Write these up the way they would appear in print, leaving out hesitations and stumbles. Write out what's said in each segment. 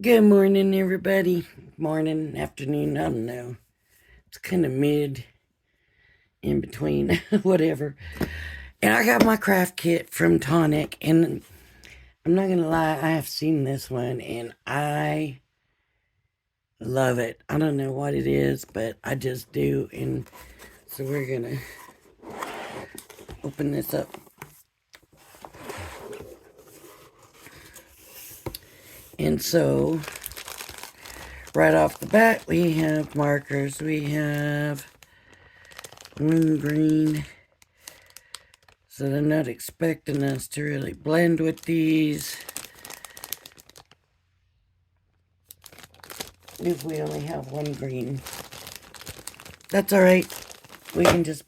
Good morning, everybody. Morning, afternoon, I don't know. It's kind of mid, in between, whatever. And I got my craft kit from Tonic, and I'm not gonna lie, I have seen this one, and I love it. I don't know what it is, but I just do. And so we're gonna open this up. And so, right off the bat, we have markers. We have green. So they're not expecting us to really blend with these. If we only have one green. That's alright. We can just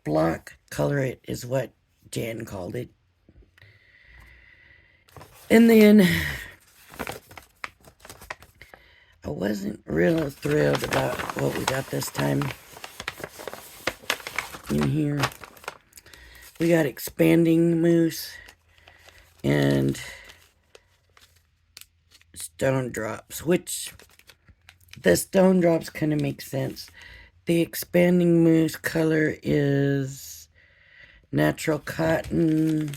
block color it, is what Jan called it. And then I wasn't really thrilled about what we got this time in here. We got expanding mousse and stone drops, which the stone drops kind of make sense. The expanding mousse color is natural cotton,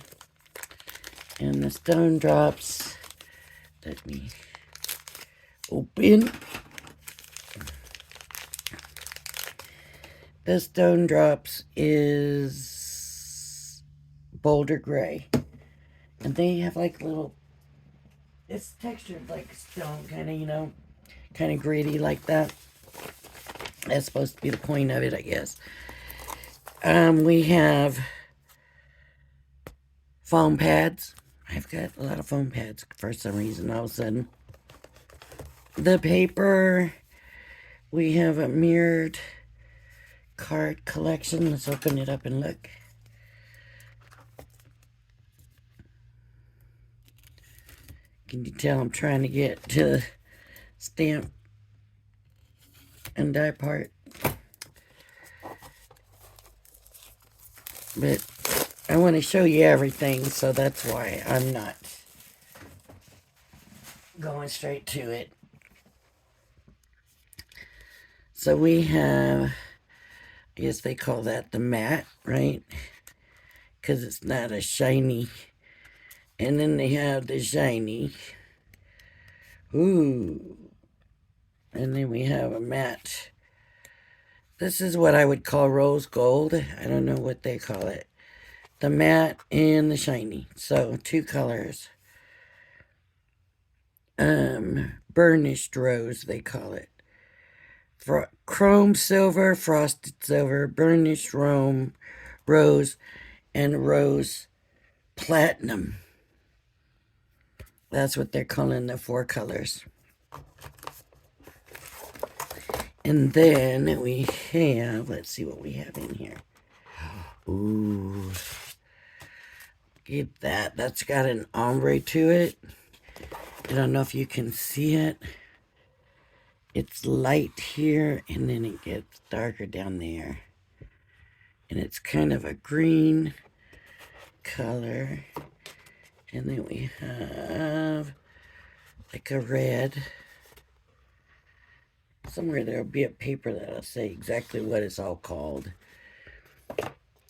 and the stone drops, let me open. The stone drops is boulder gray, and they have like little, it's textured like stone, kind of, kind of gritty like that. That's supposed to be the point of it, I guess. We have foam pads. I've got a lot of foam pads for some reason all of a sudden. The paper, we have a mirrored card collection. Let's open it up and look. Can you tell I'm trying to get to the stamp and die part? But I want to show you everything, so that's why I'm not going straight to it. So we have, I guess they call that the matte, right? Because it's not a shiny. And then they have the shiny. Ooh. And then we have a matte. This is what I would call rose gold. I don't know what they call it. The matte and the shiny. So, two colors. Burnished rose, they call it. Chrome silver, frosted silver, burnished rose, and rose platinum. That's what they're calling the four colors. And then we have, let's see what we have in here. Ooh. Get that. That's got an ombre to it. I don't know if you can see it. It's light here, and then it gets darker down there. And it's kind of a green color. And then we have like a red. Somewhere there'll be a paper that'll say exactly what it's all called.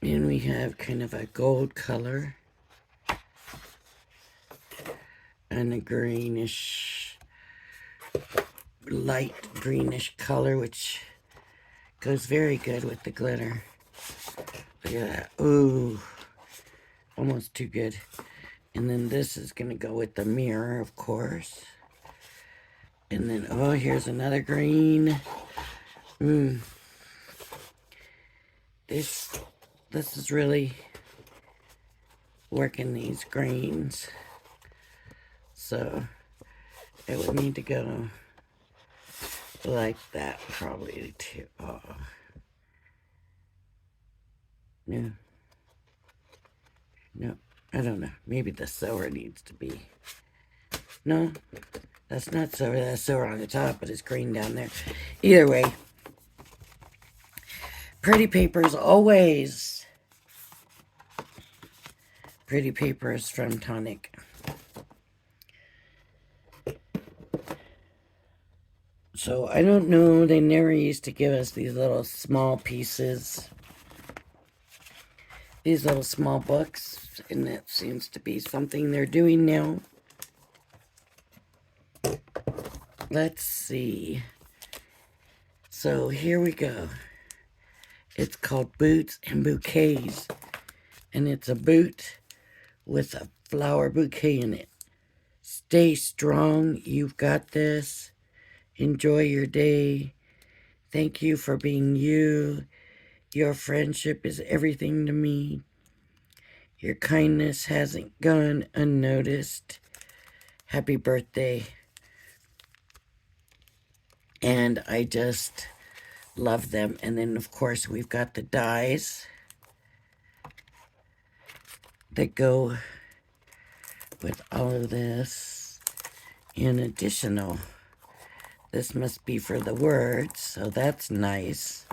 And we have kind of a gold color. And a greenish, light greenish color, which goes very good with the glitter. Look at that. Ooh, almost too good. And then this is going to go with the mirror, of course. And then, oh, here's another green. This is really working these greens. So it would need to go like that probably too. Oh. No. No, I don't know. Maybe the silver needs to be. No, that's not silver. That's silver on the top, but it's green down there. Either way, pretty papers always. Pretty papers from Tonic. So I don't know. They never used to give us these little small pieces. These little small books. And that seems to be something they're doing now. Let's see. So here we go. It's called Boots and Bouquets. And it's a boot with a flower bouquet in it. Stay strong. You've got this. Enjoy your day. Thank you for being you. Your friendship is everything to me. Your kindness hasn't gone unnoticed. Happy birthday. And I just love them. And then, of course, we've got the dies that go with all of this. In additional, this must be for the words, so that's nice.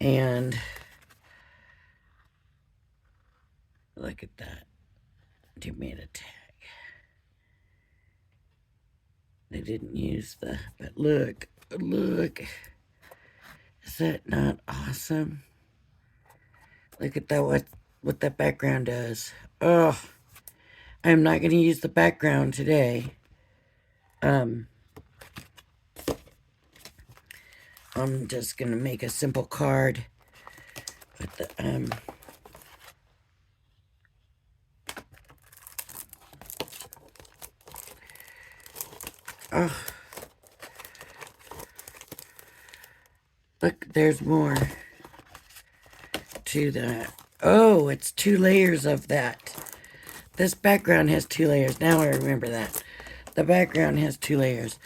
And look at that. They made a tag. They didn't use the, but look. Is that not awesome? Look at that, what that background does. Oh, I'm not going to use the background today. I'm just going to make a simple card with the, oh, look, there's more to that. Oh, it's 2 layers of that. This background has 2 layers. Now I remember that. The background has 2 layers.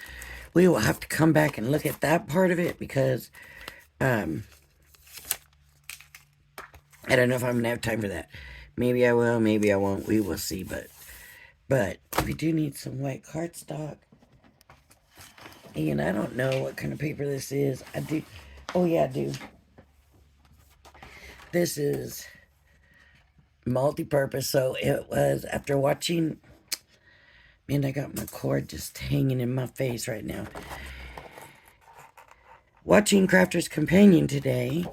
We will have to come back and look at that part of it because I don't know if I'm going to have time for that. Maybe I will, maybe I won't. We will see, but we do need some white cardstock. And I don't know what kind of paper this is. I do. Oh, yeah, I do. This is multi-purpose. So it was after watching. Man, I got my cord just hanging in my face right now. Watching Crafter's Companion today.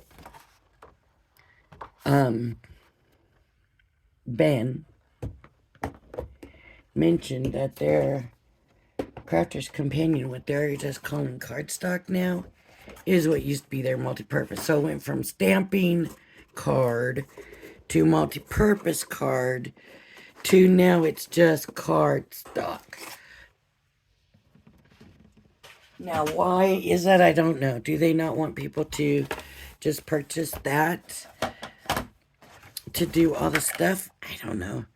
Ben mentioned that their Crafter's Companion, what they're just calling cardstock now, is what used to be their multi-purpose. So it went from stamping card to multi-purpose card to now it's just cardstock. Now, why is that? I don't know. Do they not want people to just purchase that to do all the stuff? I don't know.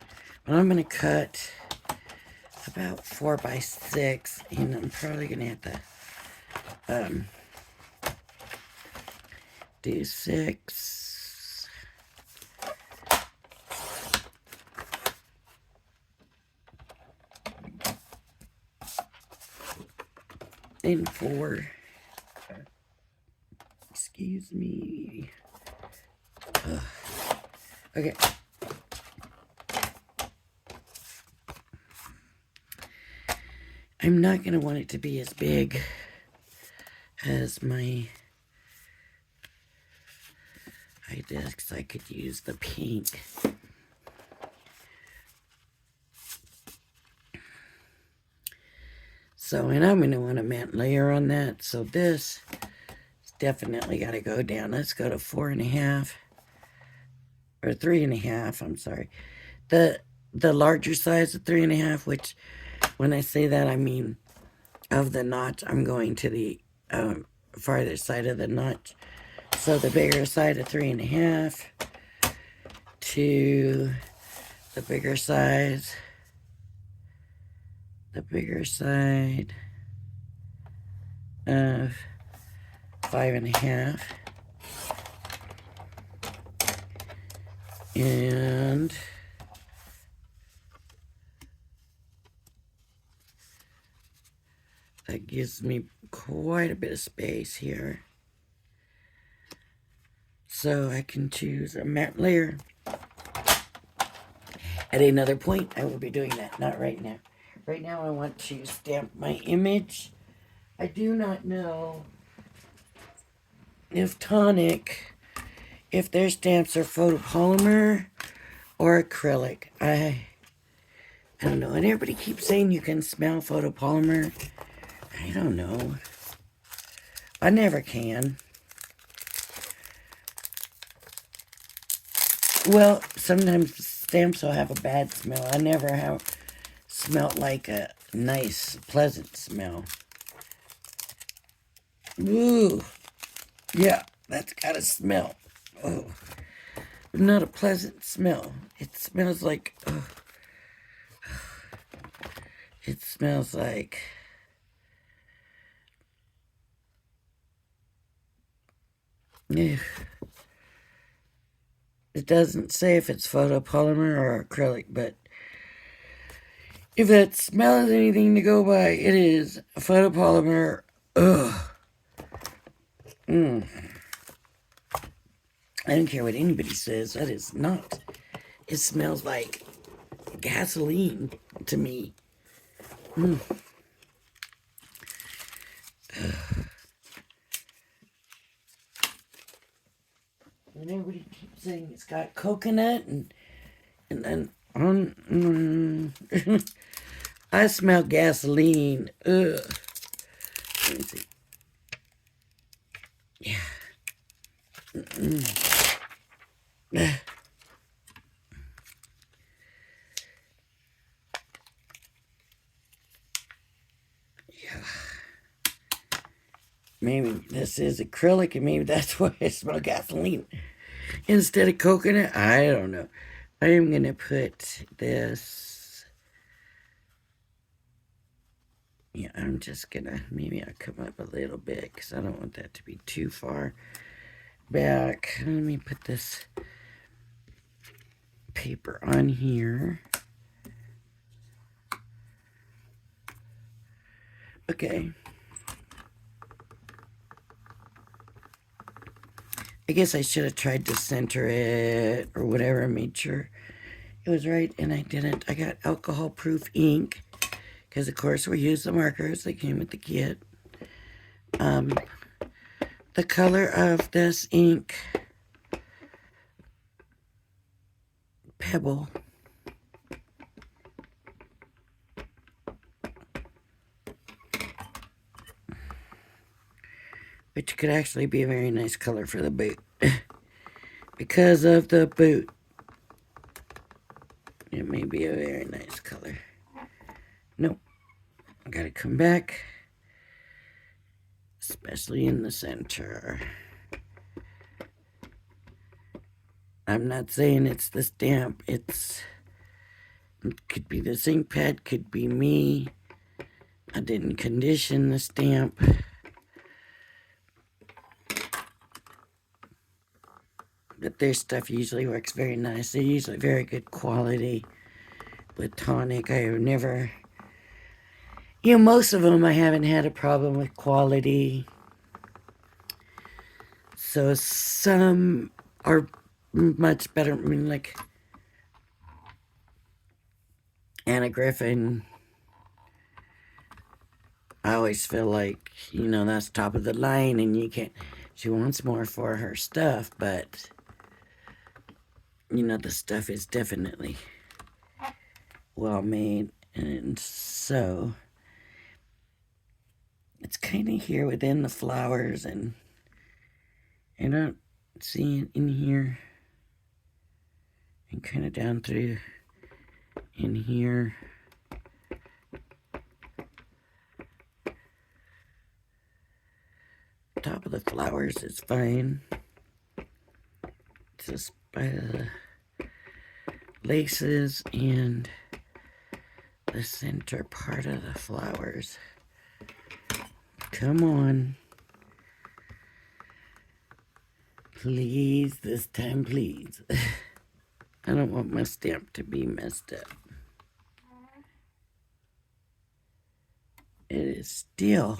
But I'm going to cut about 4 by 6, and I'm probably going to have to do 6. And 4. Excuse me. Ugh. Okay. I'm not going to want it to be as big as my ideas because I could use the pink. So, and I'm going to want a matte layer on that. So this has definitely got to go down. Let's go to 4.5 or 3.5. I'm sorry. The larger size of 3.5, which when I say that, I mean of the notch. I'm going to the farther side of the notch. So the bigger side of 3.5 to the bigger size. The bigger side of 5.5. And that gives me quite a bit of space here. So I can choose a matte layer. At another point, I will be doing that. Not right now. Right now I want to stamp my image. I do not know if Tonic, if their stamps are photopolymer or acrylic. I don't know. And everybody keeps saying you can smell photopolymer. I don't know. I never can. Well, sometimes stamps will have a bad smell. I never have smelled like a nice, pleasant smell. Ooh. Yeah, that's got a smell. Oh. Not a pleasant smell. It smells like... Oh. It smells like... Ew. It doesn't say if it's photopolymer or acrylic, but if that smell is anything to go by, it is a photopolymer. Ugh. I don't care what anybody says. That is not. It smells like gasoline to me. And everybody keeps saying it's got coconut and then I smell gasoline. Ugh. Let me see. Yeah. Yeah. Maybe this is acrylic and maybe that's why I smell gasoline instead of coconut. I don't know. I am going to put this. Yeah, I'm just going to, maybe I'll come up a little bit because I don't want that to be too far back. Let me put this paper on here. Okay. I guess I should have tried to center it or whatever. I made sure it was right and I didn't. I got alcohol proof ink because of course we use the markers that came with the kit. The color of this ink, Pebble. Which could actually be a very nice color for the boot. Because of the boot. It may be a very nice color. Nope. I gotta come back. Especially in the center. I'm not saying it's the stamp. It could be the ink pad, could be me. I didn't condition the stamp. But their stuff usually works very nice. They're usually very good quality. With Tonic, I have never... You know, most of them I haven't had a problem with quality. So some are much better. I mean, like Anna Griffin, I always feel like, you know, that's top of the line and you can't... She wants more for her stuff, but... You know, the stuff is definitely well made. And so... It's kind of here within the flowers and... I don't see it in here. And kind of down through in here. Top of the flowers is fine. Just by the laces and the center part of the flowers. Come on. Please, this time, please. I don't want my stamp to be messed up. It is still...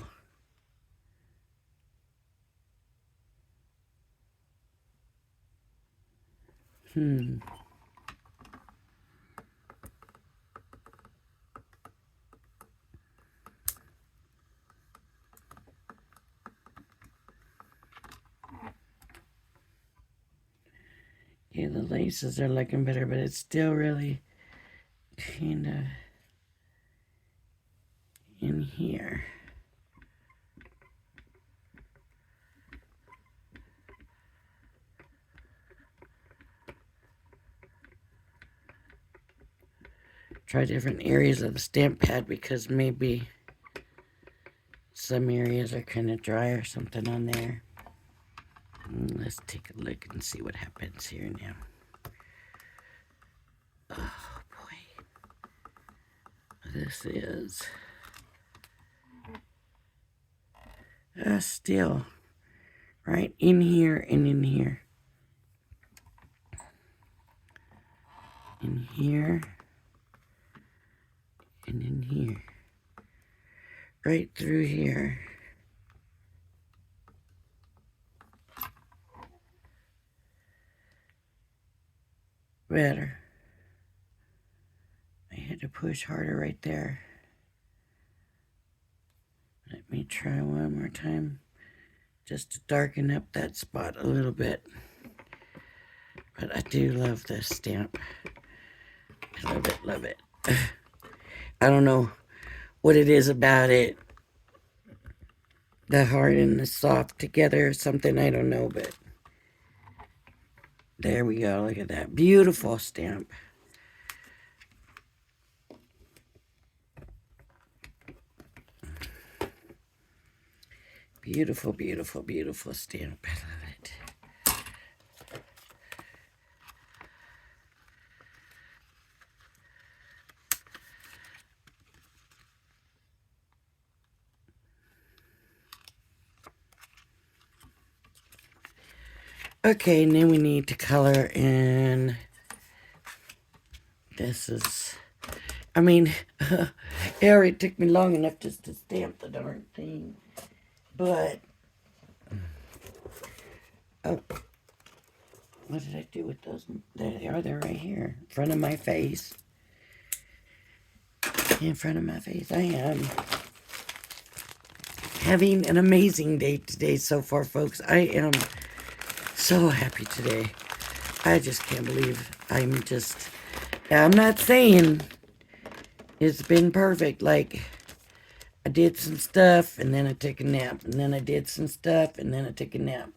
Okay, the laces are looking better, but it's still really kind of in here. Try different areas of the stamp pad because maybe some areas are kind of dry or something on there. Let's take a look and see what happens here now. Oh boy. This is still right in here and in here. In here and in here. Right through here. Better. I had to push harder right there. Let me try one more time just to darken up that spot a little bit. But I do love this stamp. I love it, love it. I don't know what it is about it. The hard and the soft together or something, I don't know, but there we go. Look at that. Beautiful stamp. Beautiful, beautiful, beautiful stamp. I love it. Okay, and then we need to color in. This is, I mean, it already took me long enough just to stamp the darn thing. But, oh, what did I do with those? There they are, they're right here, in front of my face. In front of my face, I am having an amazing day today so far, folks. I am so happy today. I just can't believe I'm not saying it's been perfect. Like, I did some stuff and then I took a nap. And then I did some stuff and then I took a nap.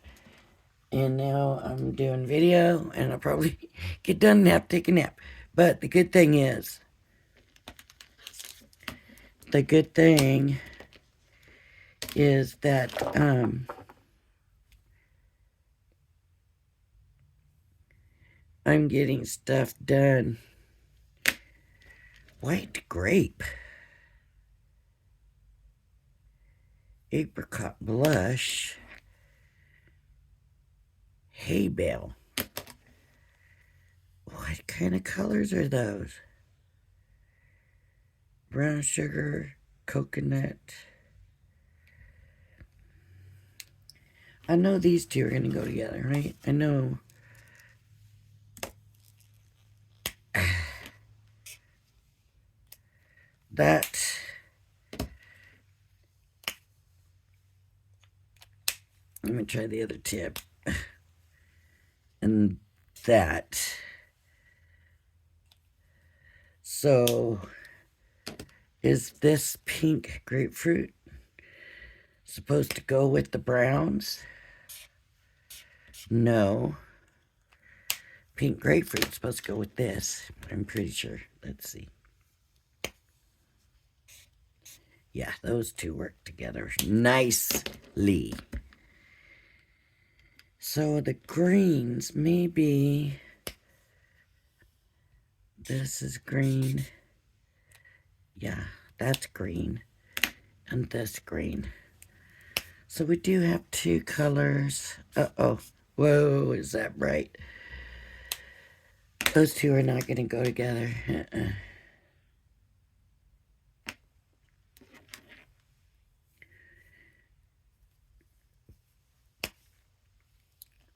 And now I'm doing video and I'll probably get done take a nap. But the good thing is that I'm getting stuff done. White grape. Apricot blush. Hay bale. What kind of colors are those? Brown sugar, coconut. I know these two are going to go together, right? I know. That. Let me try the other tip. And that. So, is this pink grapefruit supposed to go with the browns? No. Pink grapefruit's supposed to go with this. I'm pretty sure. Let's see. Yeah, those two work together nicely. So the greens, maybe this is green. Yeah, that's green. And this green. So we do have two colors. Uh-oh. Whoa, is that bright? Those two are not going to go together.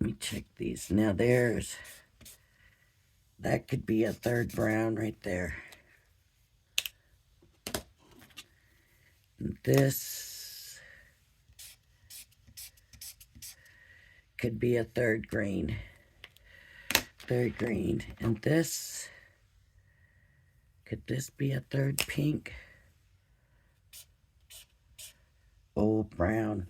Let me check these. Now that could be a third brown right there. And this could be a third green. very green. And this, could this be a third pink? Oh, brown.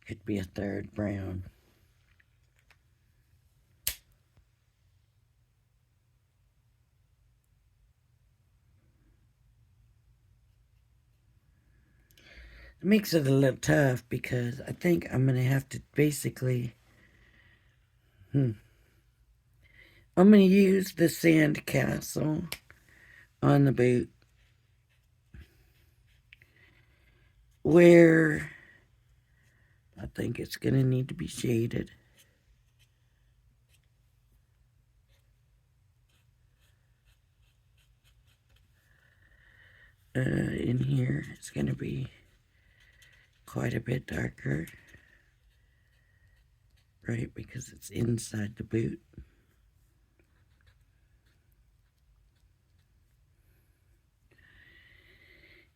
Could be a third brown. It makes it a little tough because I think I'm going to have to basically, I'm going to use the sand castle on the boot where I think it's going to need to be shaded. In here, it's going to be quite a bit darker, right, because it's inside the boot.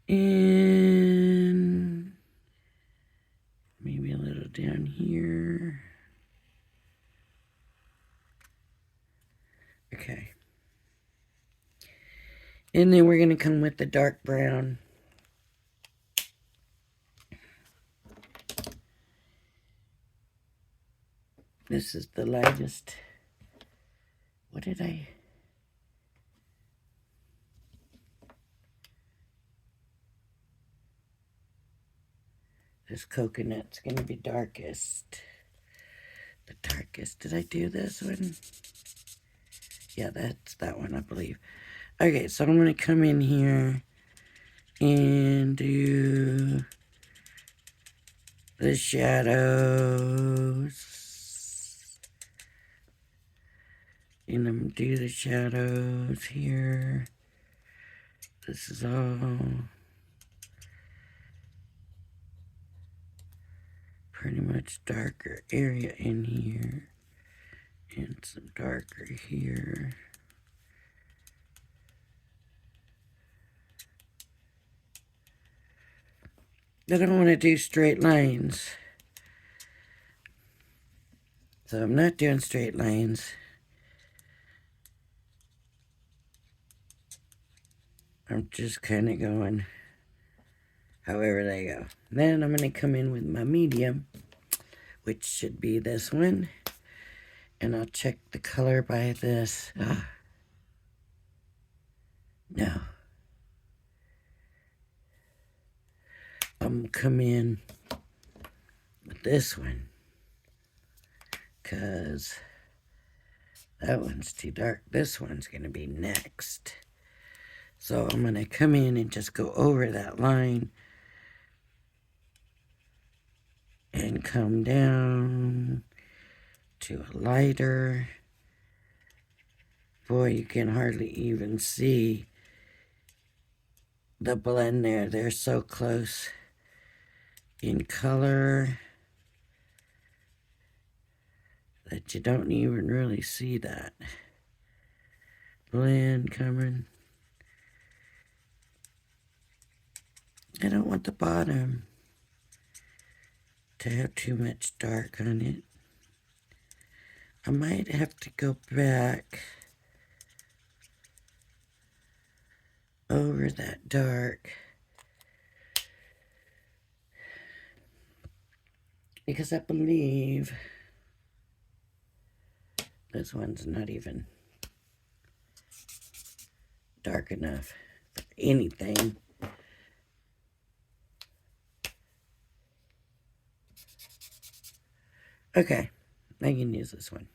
And maybe a little down here. Okay. And then we're going to come with the dark brown. This is the lightest. What did I... This coconut's going to be darkest. The darkest. Did I do this one? Yeah, that's that one, I believe. Okay, so I'm going to come in here and do the shadows. And I'm going to do the shadows here. This is all pretty much darker area in here. And some darker here. I don't want to do straight lines. So I'm not doing straight lines. I'm just kind of going however they go. Then I'm going to come in with my medium, which should be this one. And I'll check the color by this. No. I'm going to come in with this one, because that one's too dark. This one's going to be next. So I'm going to come in and just go over that line and come down to a lighter. Boy, you can hardly even see the blend there. They're so close in color that you don't even really see that blend coming. I don't want the bottom to have too much dark on it. I might have to go back over that dark, because I believe this one's not even dark enough for anything. Okay, I can use this one.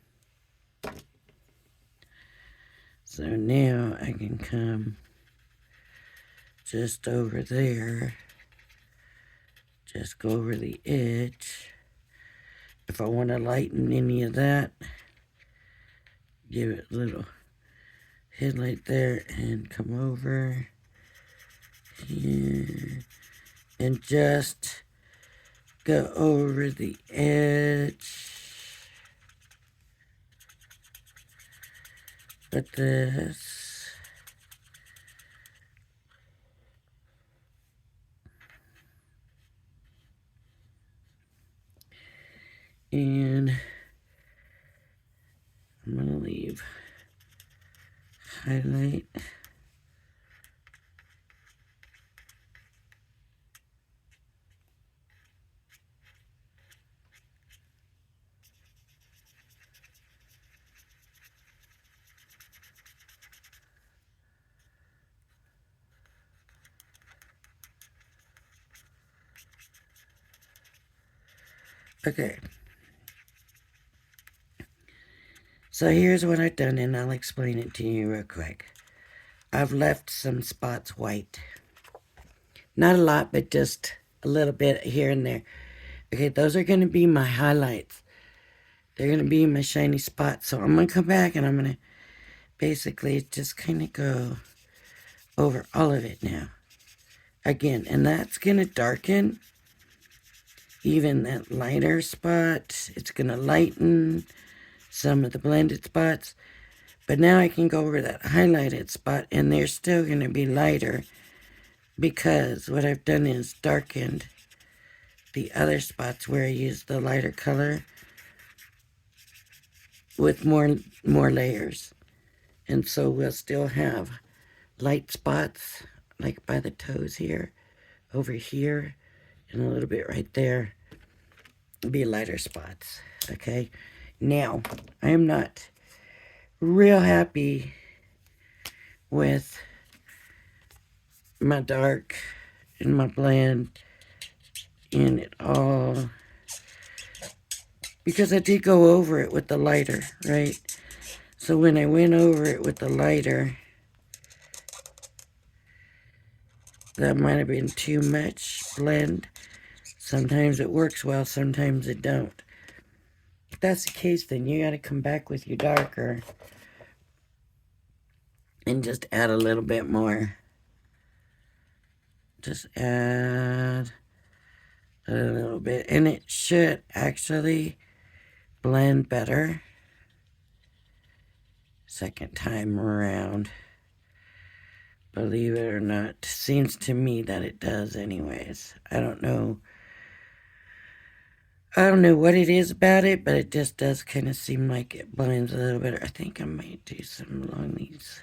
So now I can come just over there, just go over the edge. If I want to lighten any of that, give it a little headlight there and come over here and just go over the edge with this. And highlight. Okay. So here's what I've done, and I'll explain it to you real quick. I've left some spots white. Not a lot, but just a little bit here and there. Okay, those are going to be my highlights. They're going to be my shiny spots. So I'm going to come back and I'm going to basically just kind of go over all of it now. Again, and that's going to darken even that lighter spot. It's going to lighten some of the blended spots. But now I can go over that highlighted spot and they're still going to be lighter because what I've done is darkened the other spots where I used the lighter color with more layers. And so we'll still have light spots like by the toes here, over here, and a little bit right there. Be lighter spots, okay? Now, I am not real happy with my dark and my blend in it all because I did go over it with the lighter, right? So when I went over it with the lighter, that might have been too much blend. Sometimes it works well, sometimes it don't. If that's the case, then you got to come back with your darker and just add a little bit more. Just add a little bit. And it should actually blend better second time around. Believe it or not. Seems to me that it does anyways. I don't know what it is about it, but it just does kind of seem like it blends a little better. I think I might do some along these.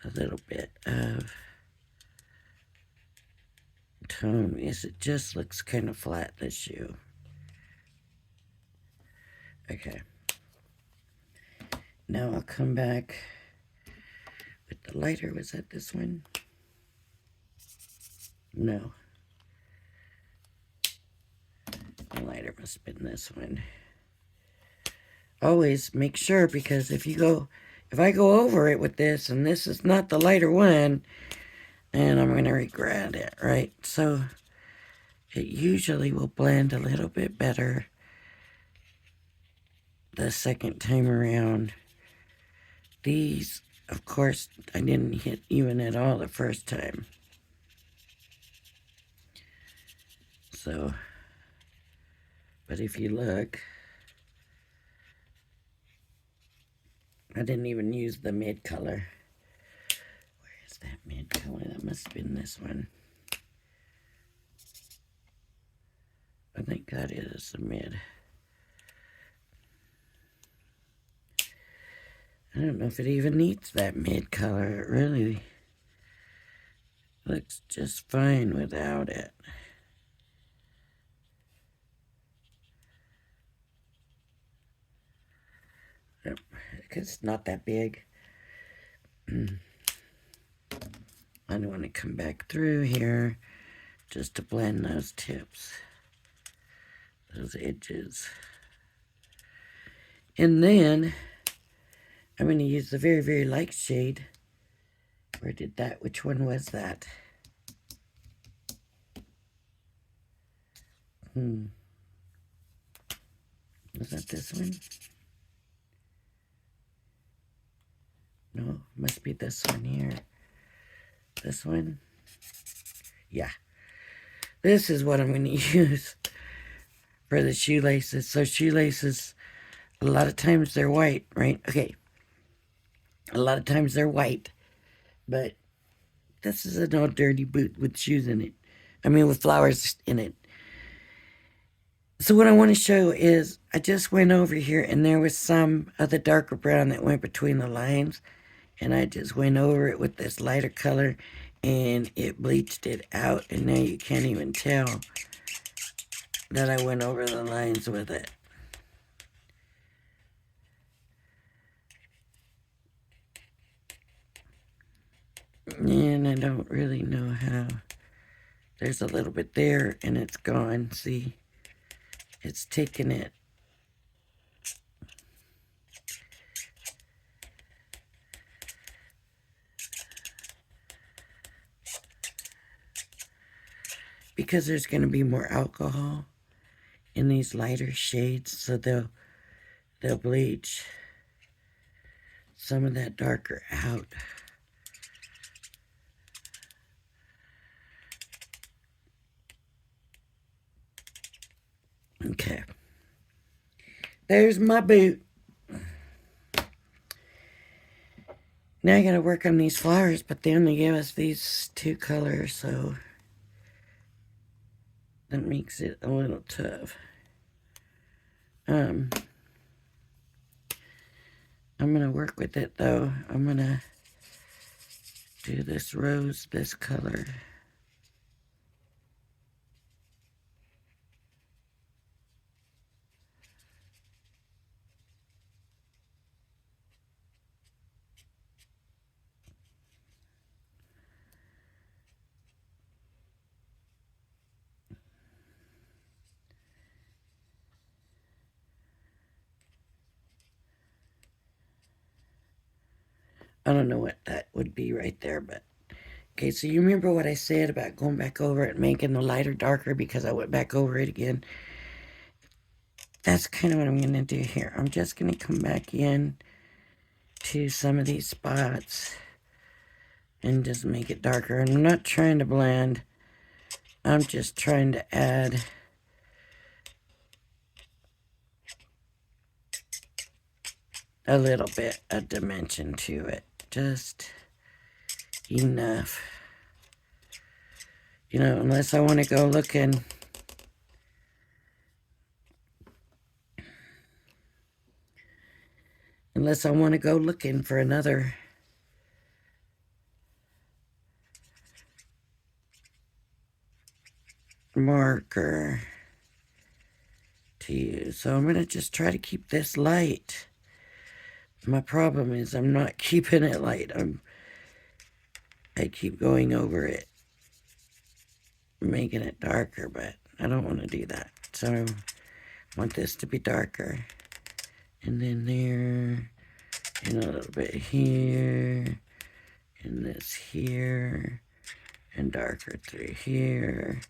A little bit of tone. Yes, it just looks kind of flat, this shoe. Okay. Now I'll come back with the lighter. Was that this one? No. The lighter must have been this one. Always make sure, because if I go over it with this and this is not the lighter one, then I'm going to regret it, right? So it usually will blend a little bit better the second time around. These, of course, I didn't hit even at all the first time. So, but if you look, I didn't even use the mid color. Where is that mid color? That must have been this one. I think that is the mid. I don't know if it even needs that mid color. It really looks just fine without it. It's not that big. I don't want to come back through here just to blend those tips, those edges. And then I'm going to use the very, very light shade. Where did that? Which one was that? Was that this one? No, must be this one here. This one? Yeah. This is what I'm going to use for the shoelaces. So shoelaces, a lot of times they're white, right? Okay. A lot of times they're white. But this is an old dirty boot with shoes in it. I mean, with flowers in it. So what I want to show is I just went over here and there was some of the darker brown that went between the lines. And I just went over it with this lighter color and it bleached it out. And now you can't even tell that I went over the lines with it. And I don't really know how. There's a little bit there and it's gone. See, it's taken it. Because there's going to be more alcohol in these lighter shades, so they'll bleach some of that darker out. Okay. There's my boot. Now I gotta work on these flowers, but they only gave us these two colors, so that makes it a little tough. I'm gonna work with it though. I'm gonna do this rose, this color. I don't know what that would be right there, but okay, so you remember what I said about going back over it and making the lighter darker because I went back over it again? That's kind of what I'm going to do here. I'm just going to come back in to some of these spots and just make it darker. And I'm not trying to blend. I'm just trying to add a little bit of dimension to it. Just enough. You know, unless I want to go looking. Unless I want to go looking for another marker to use. So I'm going to just try to keep this light. My problem is I'm not keeping it light. I keep going over it, making it darker, but I don't want to do that. So I want this to be darker. And then there, and a little bit here, and this here, and darker through here,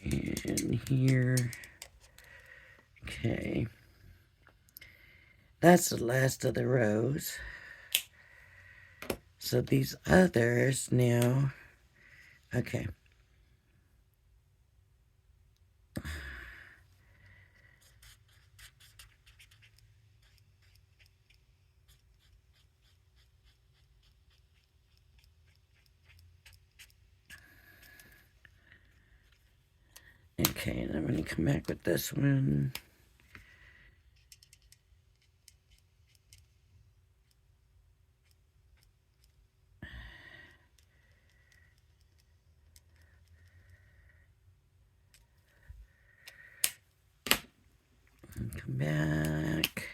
and here. Okay. That's the last of the rows. So these others now, okay. Okay, and I'm going to come back with this one. And come back.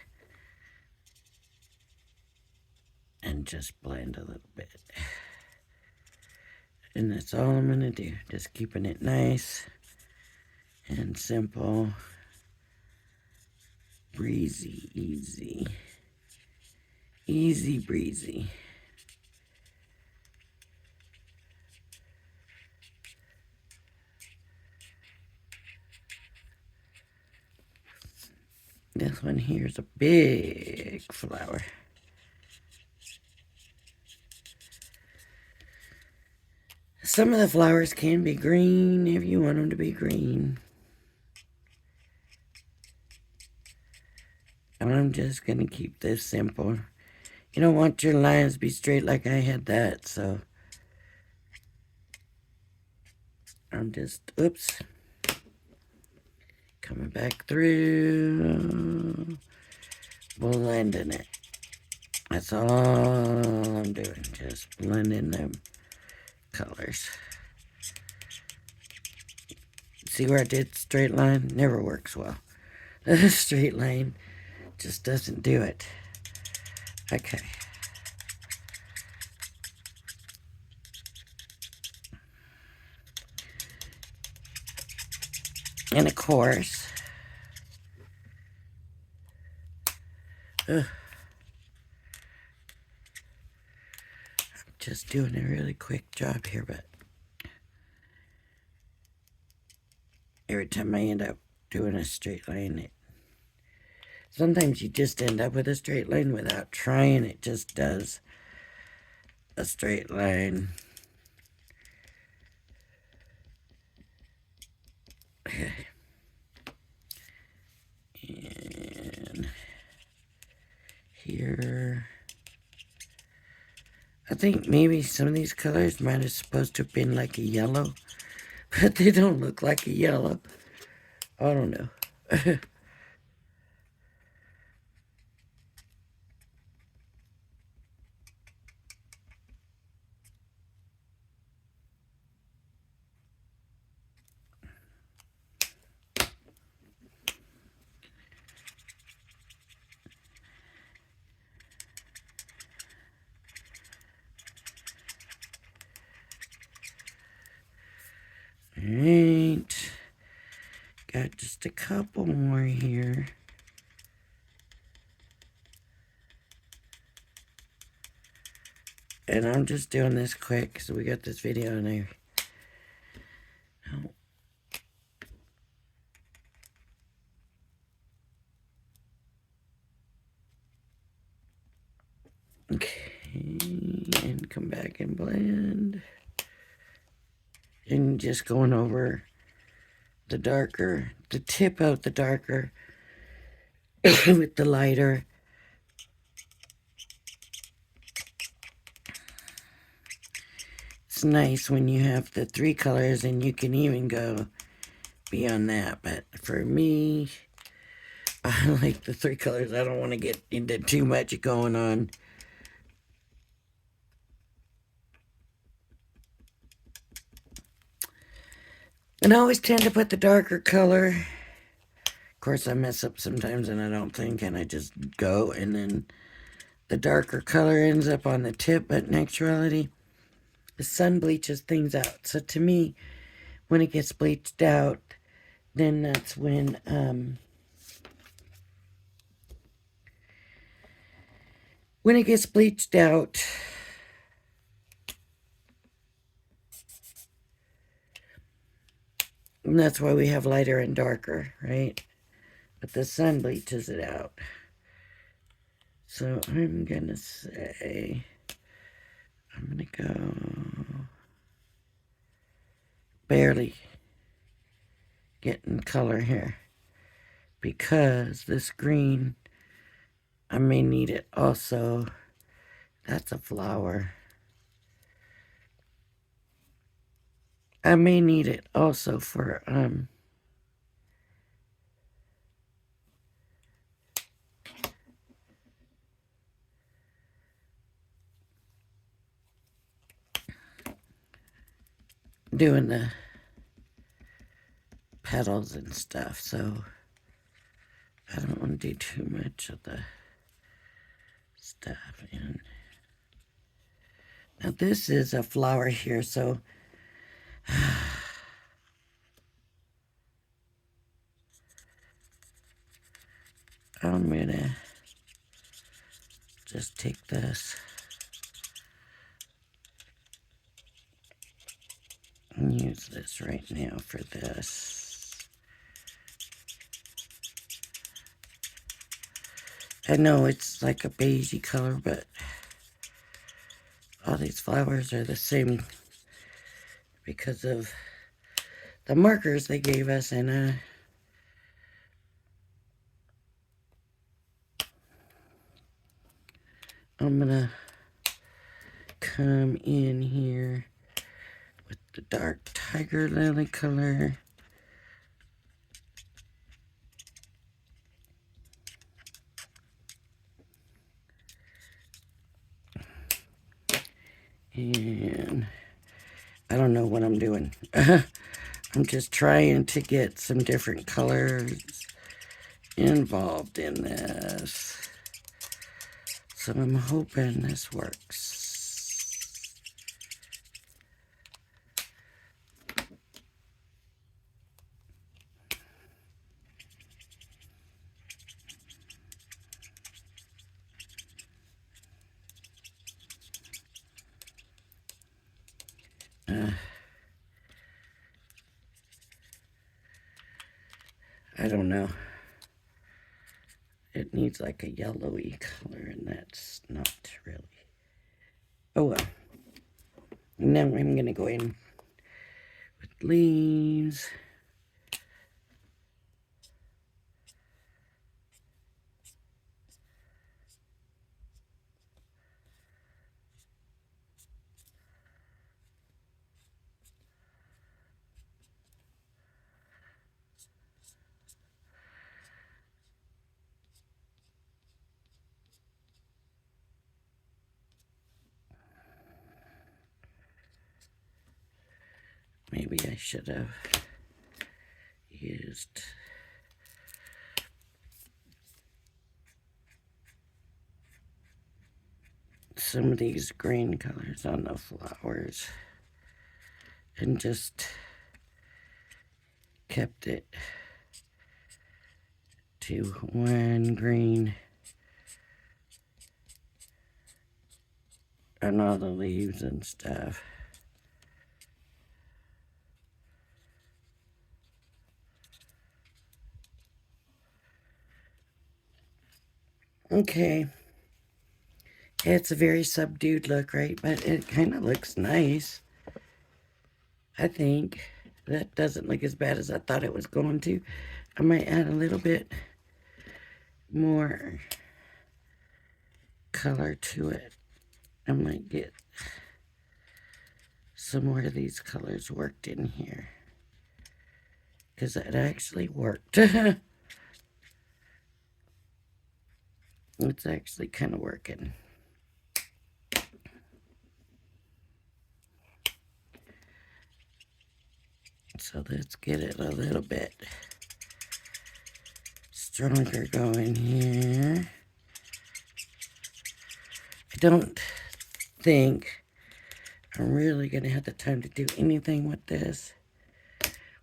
And just blend a little bit. And that's all I'm going to do. Just keeping it nice and simple. Breezy, easy. Easy breezy. This one here is a big flower. Some of the flowers can be green if you want them to be green. I'm just going to keep this simple. You don't want your lines to be straight like I had that, so I'm just, oops, coming back through, blending it. That's all I'm doing, just blending them colors. See where I did straight line? Never works well. Straight line just doesn't do it. Okay. And of course, I'm just doing a really quick job here, but every time I end up doing a straight line, sometimes you just end up with a straight line without trying. It just does a straight line. And here, I think maybe some of these colors might have supposed to have been like a yellow, but they don't look like a yellow. I don't know. Alright, got just a couple more here. And I'm just doing this quick so we got this video in there. Oh. Okay, and come back and blend. And just going over the darker, the tip of the darker with the lighter. It's nice when you have the three colors and you can even go beyond that. But for me, I like the three colors. I don't want to get into too much going on. And I always tend to put the darker color. Of course, I mess up sometimes and I don't think, and I just go, and then the darker color ends up on the tip, but in actuality, the sun bleaches things out. So to me, when it gets bleached out, then that's when it gets bleached out, and that's why we have lighter and darker, right? But the sun bleaches it out. So I'm gonna say, I'm gonna go barely getting color here, because this green, I may need it also. That's a flower. I may need it also for doing the petals and stuff, so I don't want to do too much of the stuff. And now this is a flower here, so I'm gonna just take this and use this right now for this. I know it's like a beigey color, but all these flowers are the same because of the markers they gave us, and I'm gonna come in here with the dark tiger lily color. And I don't know what I'm doing. I'm just trying to get some different colors involved in this. So I'm hoping this works. I don't know. It needs like a yellowy color, and that's not really. Oh well. Now I'm going to go in with leaves. Maybe I should have used some of these green colors on the flowers and just kept it to one green on all the leaves and stuff. Okay. It's a very subdued look, right? But it kind of looks nice. I think that doesn't look as bad as I thought it was going to. I might add a little bit more color to it. I might get some more of these colors worked in here, because it actually worked. It's actually kind of working. So let's get it a little bit stronger going here. I don't think I'm really going to have the time to do anything with this.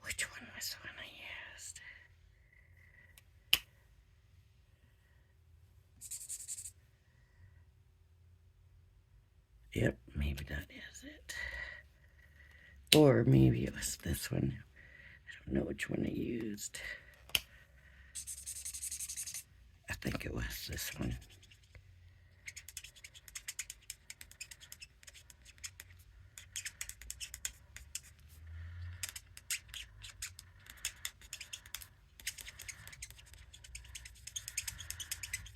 Which one was the one I used? Yep, maybe that is it. Or maybe it was this one. I don't know which one I used. I think it was this one.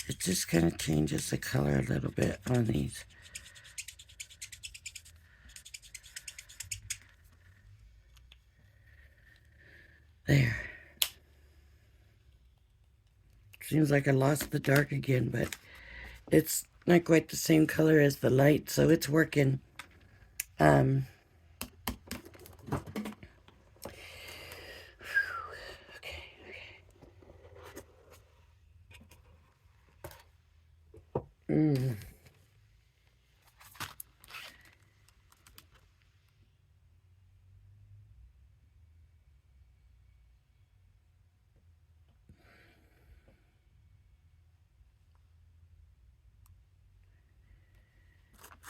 It just kind of changes the color a little bit on these. There. Seems like I lost the dark again, but it's not quite the same color as the light, so it's working. Okay.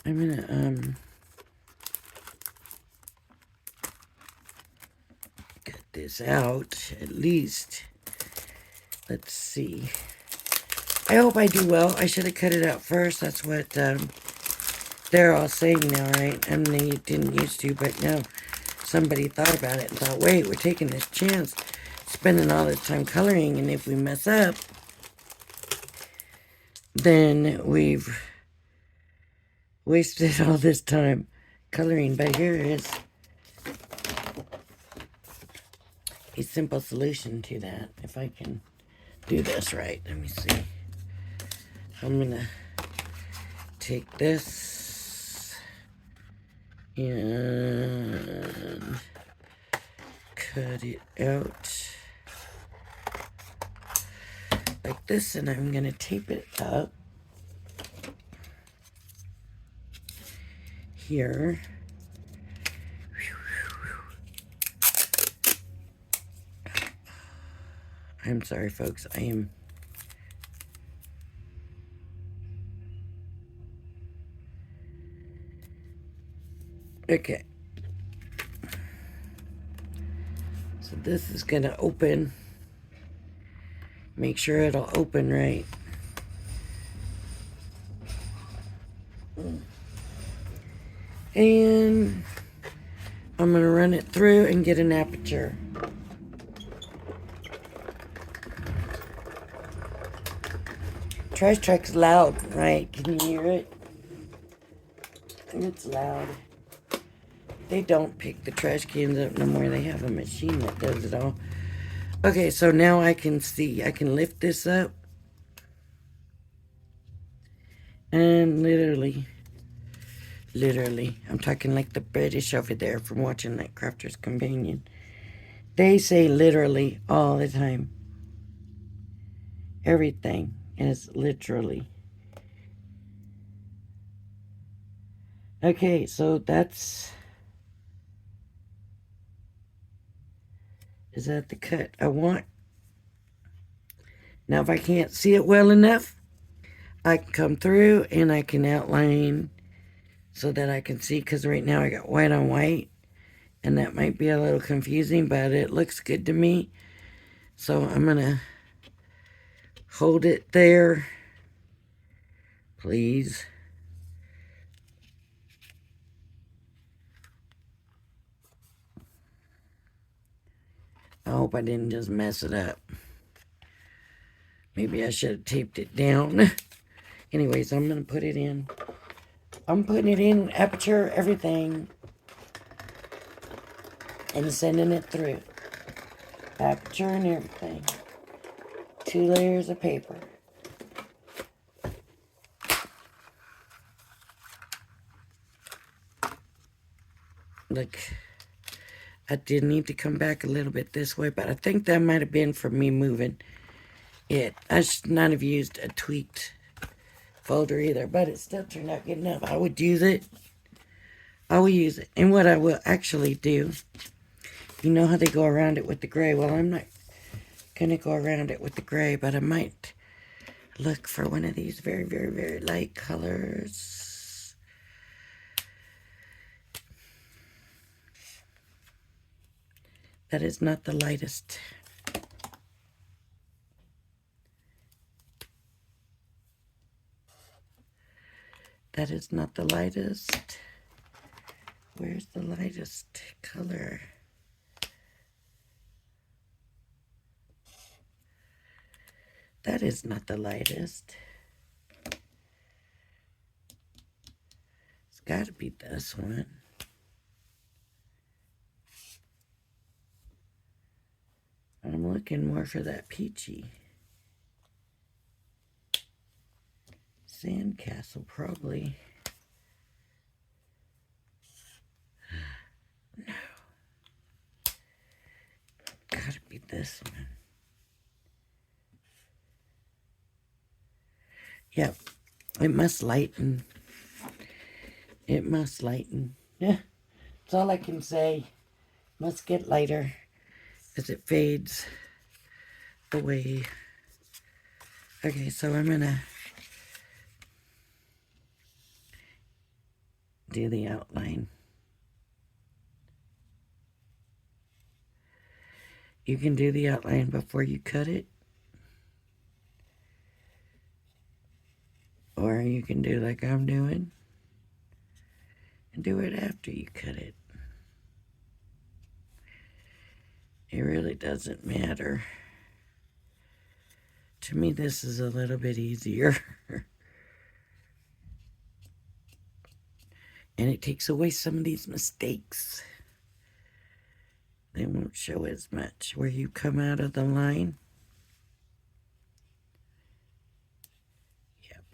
I'm gonna cut this out at least. Let's see. I hope I do well. I should have cut it out first. That's what they're all saying now, right? And they didn't used to, but now somebody thought about it and thought, wait, we're taking this chance, spending all this time coloring, and if we mess up, then we've wasted all this time coloring. But here is a simple solution to that. If I can do this right, let me see. I'm gonna take this and cut it out like this, and I'm going to tape it up here. I'm sorry, folks. I am... Okay. So this is going to open. Make sure it'll open right. And I'm going to run it through and get an aperture. Trash truck's loud, right? Can you hear it? It's loud. They don't pick the trash cans up no more. They have a machine that does it all. Okay, so now I can see. I can lift this up. And literally, I'm talking like the British over there from watching that Crafter's Companion. They say literally all the time. Everything is literally. Okay, so that's... Is that the cut I want? Now, if I can't see it well enough, I can come through and I can outline so that I can see, because right now I got white on white, and that might be a little confusing, but it looks good to me. So I'm going to hold it there, please. I hope I didn't just mess it up. Maybe I should have taped it down. Anyways, I'm going to put it in. I'm putting it in, aperture, everything, and sending it through. Aperture and everything. 2 layers of paper. Look, I did need to come back a little bit this way, but I think that might have been from me moving it. I should not have used a tweaked folder either, but it still turned out good enough. I would use it. I will use it. And what I will actually do, you know how they go around it with the gray? Well, I'm not going to go around it with the gray, but I might look for one of these very, very, very light colors. That is not the lightest. That is not the lightest. Where's the lightest color? That is not the lightest. It's got to be this one. I'm looking more for that peachy. Sandcastle, probably. No. Gotta be this one. Yep. It must lighten. It must lighten. Yeah. That's all I can say. Must get lighter as it fades away. Okay, so I'm gonna do the outline. You can do the outline before you cut it, or you can do like I'm doing and do it after you cut it. It really doesn't matter. To me, this is a little bit easier. And it takes away some of these mistakes. They won't show as much where you come out of the line. Yep.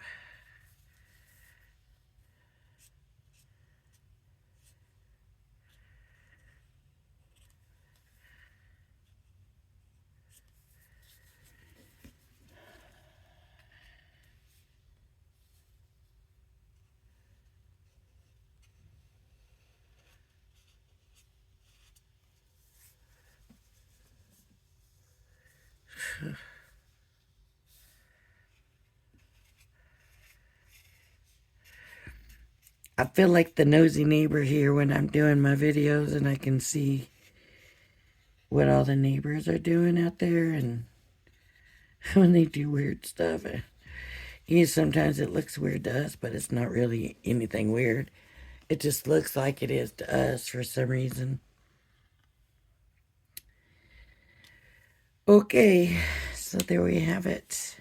I feel like the nosy neighbor here when I'm doing my videos and I can see what all the neighbors are doing out there and when they do weird stuff. Sometimes it looks weird to us, but it's not really anything weird. It just looks like it is to us for some reason. Okay, so there we have it.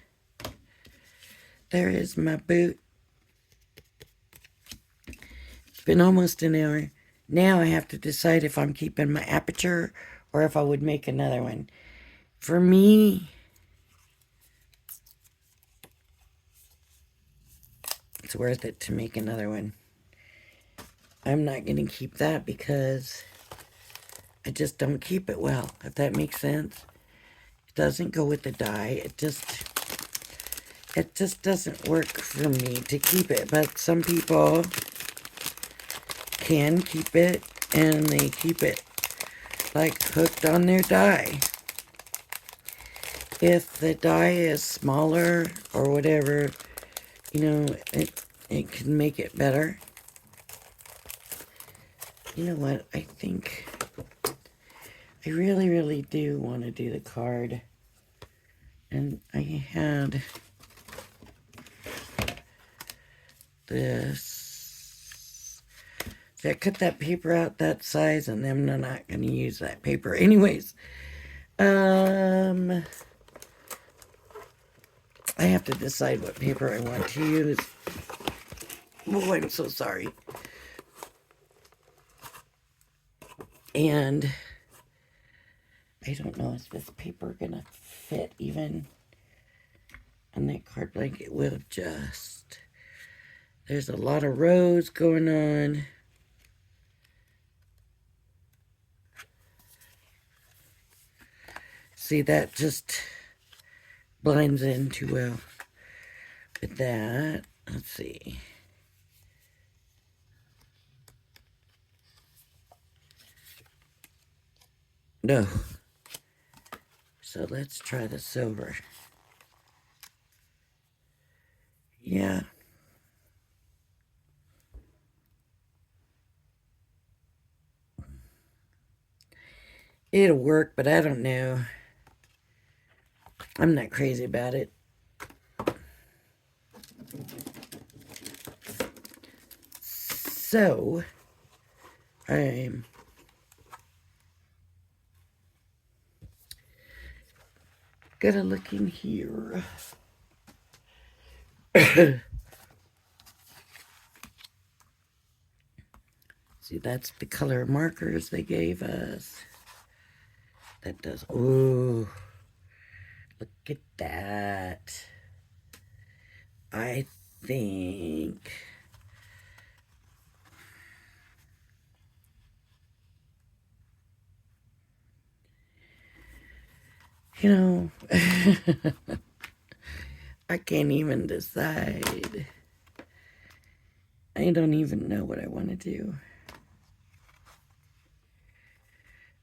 There is my boot. It's been almost an hour. Now I have to decide if I'm keeping my aperture or if I would make another one. For me, it's worth it to make another one. I'm not going to keep that because I just don't keep it well, if that makes sense. It doesn't go with the dye. It just doesn't work for me to keep it. But some people can keep it, and they keep it like hooked on their dye. If the dye is smaller or whatever, you know, it can make it better. You know what? I think I really, really do want to do the card. And I had this. See, I cut that paper out that size, and then I'm not going to use that paper. Anyways, I have to decide what paper I want to use. Oh, I'm so sorry. And I don't know, is this paper gonna fit even on that card blanket? Will just. There's a lot of rows going on. See, that just blends in too well with that. Let's see. No. So let's try the silver. Yeah. It'll work, but I don't know. I'm not crazy about it. So, I'm gonna look in here. See, that's the color markers they gave us. That does, ooh, look at that. I think, you know, I can't even decide. I don't even know what I want to do.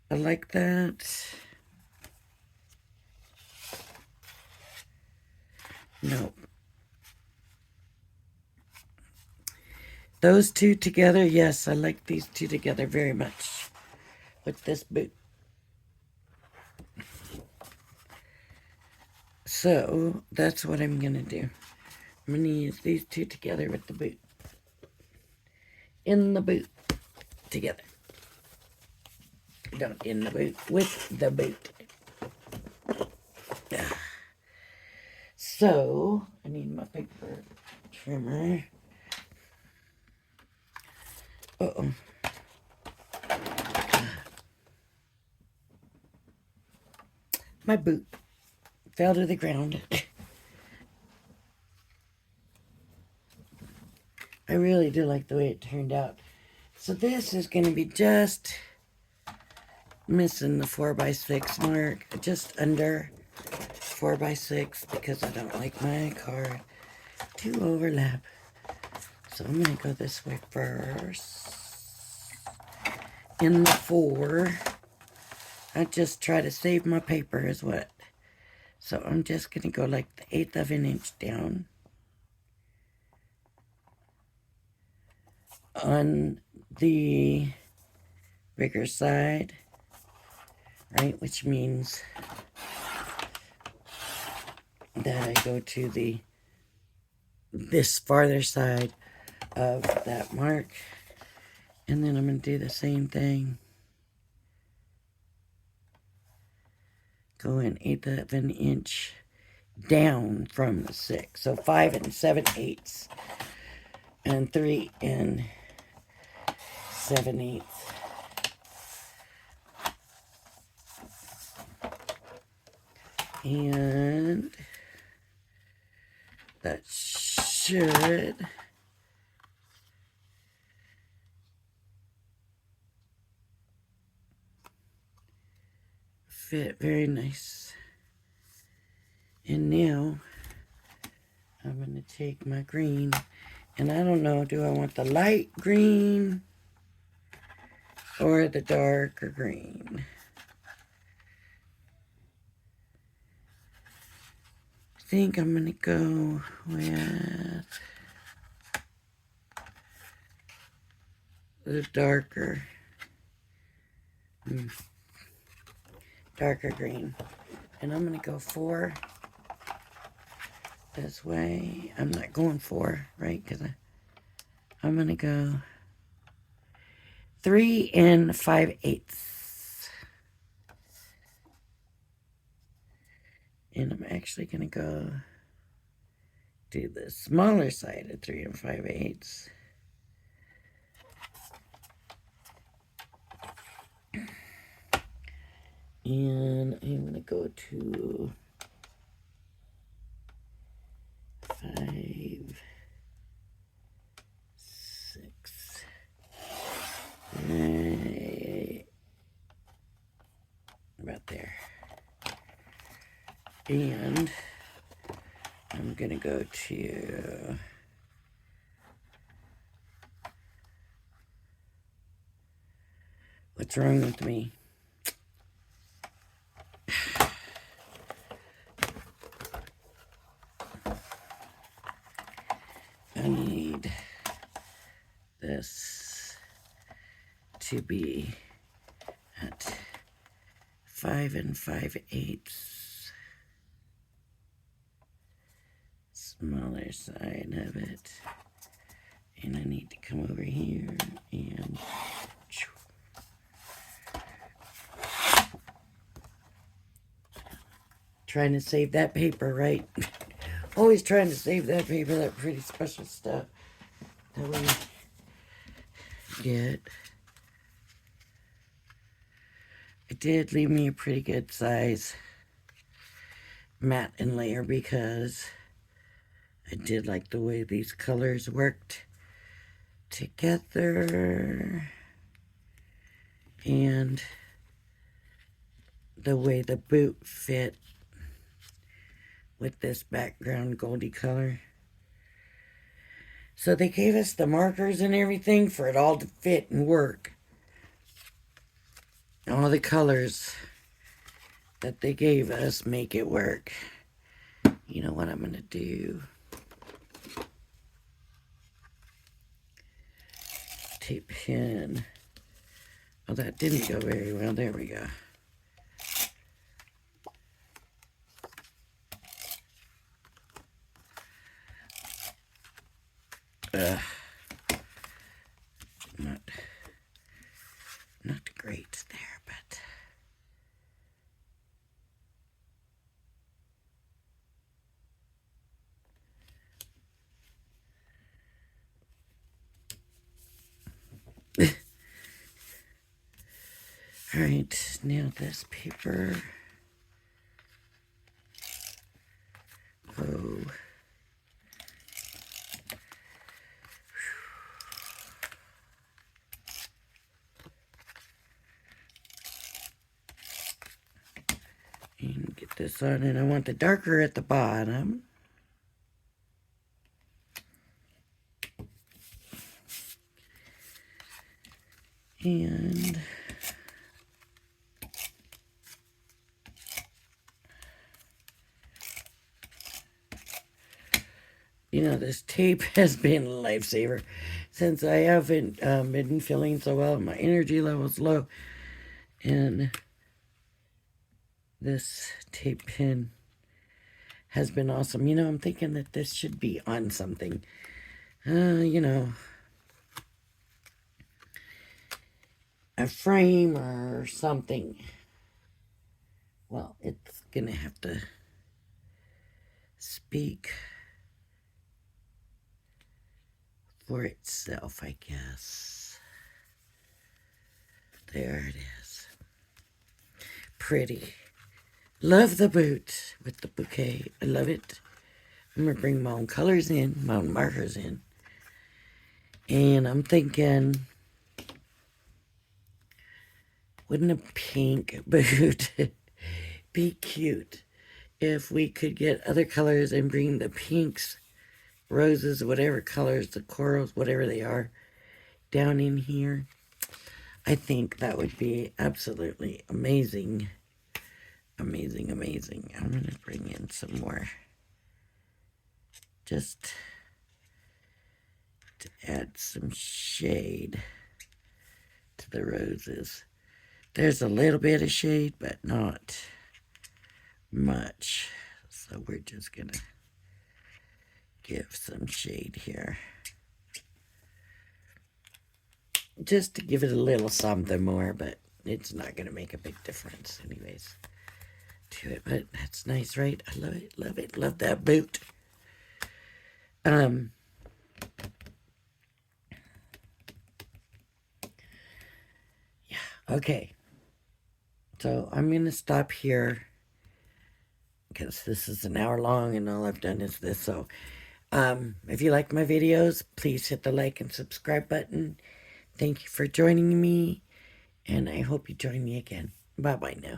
I like that. Nope. Those two together, yes, I like these two together very much with this boot. So, that's what I'm going to do. I'm going to use these two together with the boot. In the boot. Together. Don't in the boot. With the boot. So, I need my paper trimmer. Uh-oh. My boot fell to the ground. I really do like the way it turned out. So this is going to be just missing the 4x6 mark. Just under 4x6 because I don't like my card to overlap. So I'm going to go this way first. In the 4. I just try to save my paper is what. So I'm just going to go like the 1/8 of an inch down on the bigger side, right? Which means that I go to this farther side of that mark, and then I'm going to do the same thing. Go in 1/8 of an inch down from the 6. So 5 7/8 and 3 7/8. And that should fit very nice. And now I'm going to take my green, and I don't know, do I want the light green or the darker green? I think I'm going to go with the darker green. And I'm going to go 4 this way. I'm not going 4, right? Because I'm going to go 3 5/8. And I'm actually going to go do the smaller side of 3 5/8. And I'm going to go to 5, 6, 8, about there. And I'm going to go to what's wrong with me? I need this to be at 5 5/8. Smaller side of it. And I need to come over here and trying to save that paper, right? Always trying to save that paper, that pretty special stuff that we get. It did leave me a pretty good size mat and layer because I did like the way these colors worked together and the way the boot fit with this background goldy color. So they gave us the markers and everything for it all to fit and work. All the colors that they gave us make it work. You know what I'm going to do? Tape pin. Oh, that didn't go very well. There we go. Not great there, but all right, now this paper. Oh. And get this on, and I want the darker at the bottom. And this tape has been a lifesaver since I haven't been feeling so well. My energy level's low. And this tape pen has been awesome. You know, I'm thinking that this should be on something. You know, a frame or something. Well, it's gonna have to speak for itself, I guess. There it is. Pretty. Love the boot with the bouquet. I love it. I'm going to bring my own colors in, my own markers in. And I'm thinking, wouldn't a pink boot be cute if we could get other colors and bring the pinks, roses, whatever colors, the corals, whatever they are, down in here? I think that would be absolutely amazing. Amazing, amazing. I'm going to bring in some more. Just to add some shade to the roses. There's a little bit of shade, but not much. So we're just going to give some shade here. Just to give it a little something more, but it's not going to make a big difference anyways to it. But that's nice, right? I love it, love it, love that boot. Yeah, okay. So I'm going to stop here because this is an hour long and all I've done is this. So if you like my videos, please hit the like and subscribe button. Thank you for joining me, and I hope you join me again. Bye-bye now.